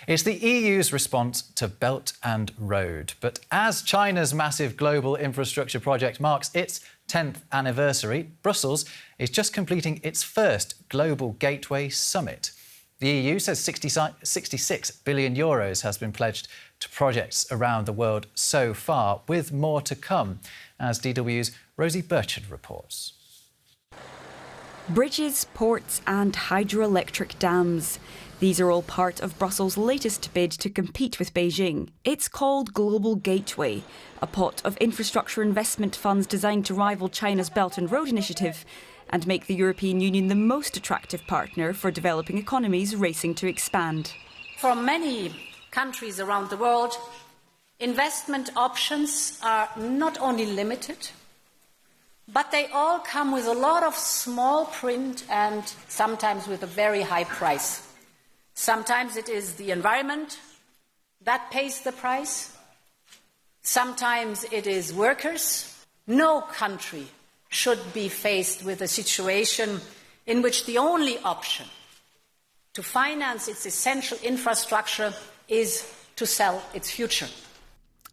It's the EU's response to Belt and Road. But as China's massive global infrastructure project marks its 10th anniversary, Brussels is just completing its first Global Gateway Summit. The EU says €66 billion has been pledged to projects around the world so far, with more to come, as DW's Rosie Birchard reports. Bridges, ports and hydroelectric dams. These are all part of Brussels' latest bid to compete with Beijing. It's called Global Gateway, a pot of infrastructure investment funds designed to rival China's Belt and Road initiative and make the European Union the most attractive partner for developing economies racing to expand. For many countries around the world, investment options are not only limited, but they all come with a lot of small print and sometimes with a very high price. Sometimes it is the environment that pays the price. Sometimes it is workers. No country should be faced with a situation in which the only option to finance its essential infrastructure is to sell its future.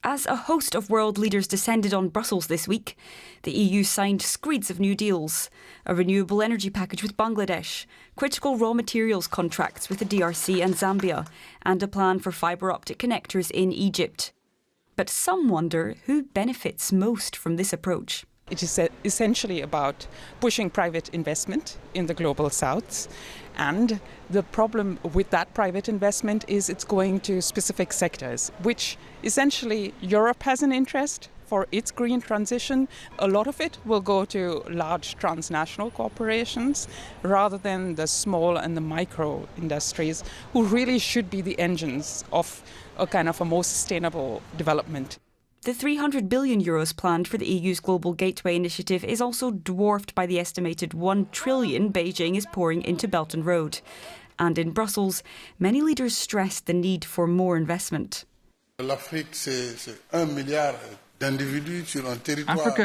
As a host of world leaders descended on Brussels this week, the EU signed screeds of new deals, a renewable energy package with Bangladesh, critical raw materials contracts with the DRC and Zambia, and a plan for fibre optic connectors in Egypt. But some wonder who benefits most from this approach. It is essentially about pushing private investment in the global south. And the problem with that private investment is it's going to specific sectors, which essentially Europe has an interest for its green transition. A lot of it will go to large transnational corporations rather than the small and the micro industries who really should be the engines of a kind of a more sustainable development. The €300 billion planned for the EU's Global Gateway initiative is also dwarfed by the estimated $1 trillion Beijing is pouring into Belt and Road. And in Brussels, many leaders stressed the need for more investment. Africa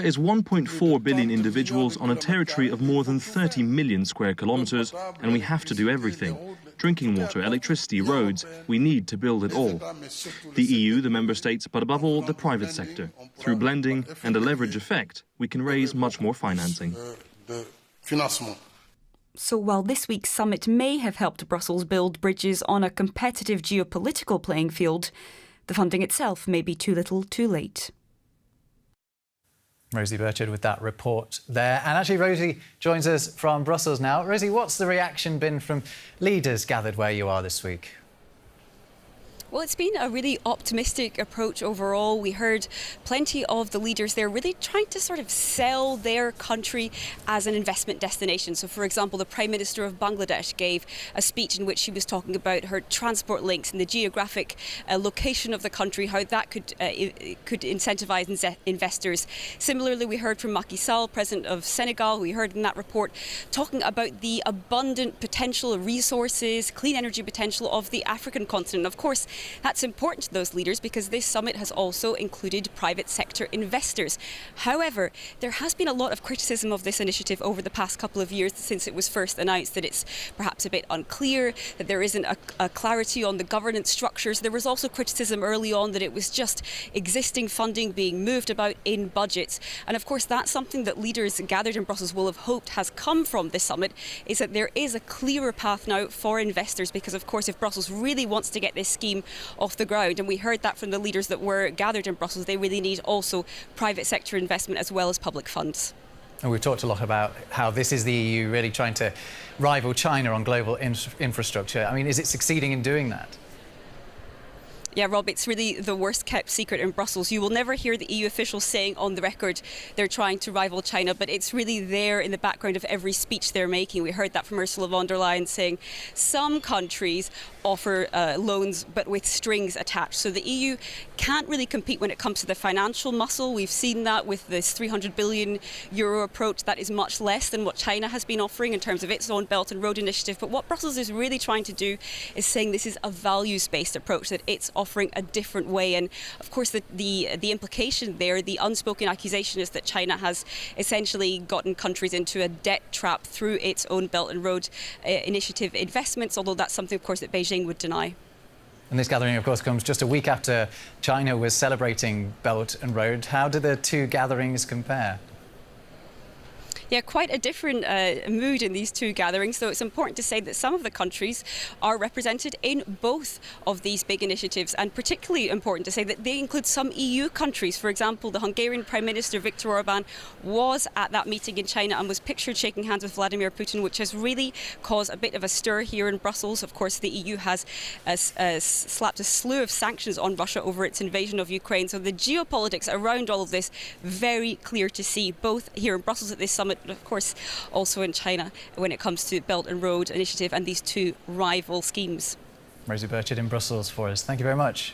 is 1.4 billion individuals on a territory of more than 30 million square kilometres, and we have to do everything. Drinking water, electricity, roads, we need to build it all. The EU, the member states, but above all, the private sector. Through blending and a leverage effect, we can raise much more financing. So while this week's summit may have helped Brussels build bridges on a competitive geopolitical playing field, the funding itself may be too little too late. Rosie Birchard with that report there. And actually, Rosie joins us from Brussels now. Rosie, what's the reaction been from leaders gathered where you are this week? Well, it's been a really optimistic approach overall. We heard plenty of the leaders there really trying to sort of sell their country as an investment destination. So, for example, the Prime Minister of Bangladesh gave a speech in which she was talking about her transport links and the geographic location of the country, how that could incentivise investors. Similarly, we heard from Macky Sall, President of Senegal, we heard in that report, talking about the abundant potential resources, clean energy potential of the African continent. Of course, that's important to those leaders because this summit has also included private sector investors. However, there has been a lot of criticism of this initiative over the past couple of years since it was first announced, that it's perhaps a bit unclear, that there isn't a clarity on the governance structures. There was also criticism early on that it was just existing funding being moved about in budgets. And of course, that's something that leaders gathered in Brussels will have hoped has come from this summit, is that there is a clearer path now for investors because, of course, if Brussels really wants to get this scheme off the ground, and we heard that from the leaders that were gathered in Brussels, they really need also private sector investment as well as public funds. And we've talked a lot about how this is the EU really trying to rival China on global infrastructure. I mean, is it succeeding in doing that? Yeah, Rob, it's really the worst kept secret in Brussels. You will never hear the EU officials saying on the record they're trying to rival China, but it's really there in the background of every speech they're making. We heard that from Ursula von der Leyen saying some countries offer loans but with strings attached. So the EU can't really compete when it comes to the financial muscle. We've seen that with this €300 billion approach. That is much less than what China has been offering in terms of its own Belt and Road initiative. But what Brussels is really trying to do is saying this is a values-based approach, that it's offering a different way. And of course, the implication there, the unspoken accusation, is that China has essentially gotten countries into a debt trap through its own Belt and Road initiative investments, although that's something, of course, that Beijing would deny. And this gathering, of course, comes just a week after China was celebrating Belt and Road. How do the two gatherings compare? Yeah, quite a different mood in these two gatherings, though it's important to say that some of the countries are represented in both of these big initiatives, and particularly important to say that they include some EU countries. For example, the Hungarian Prime Minister Viktor Orban was at that meeting in China and was pictured shaking hands with Vladimir Putin, which has really caused a bit of a stir here in Brussels. Of course, the EU has slapped a slew of sanctions on Russia over its invasion of Ukraine, so the geopolitics around all of this very clear to see, both here in Brussels at this summit, but of course also in China when it comes to Belt and Road Initiative and these two rival schemes. Rosie Birchard in Brussels for us. Thank you very much.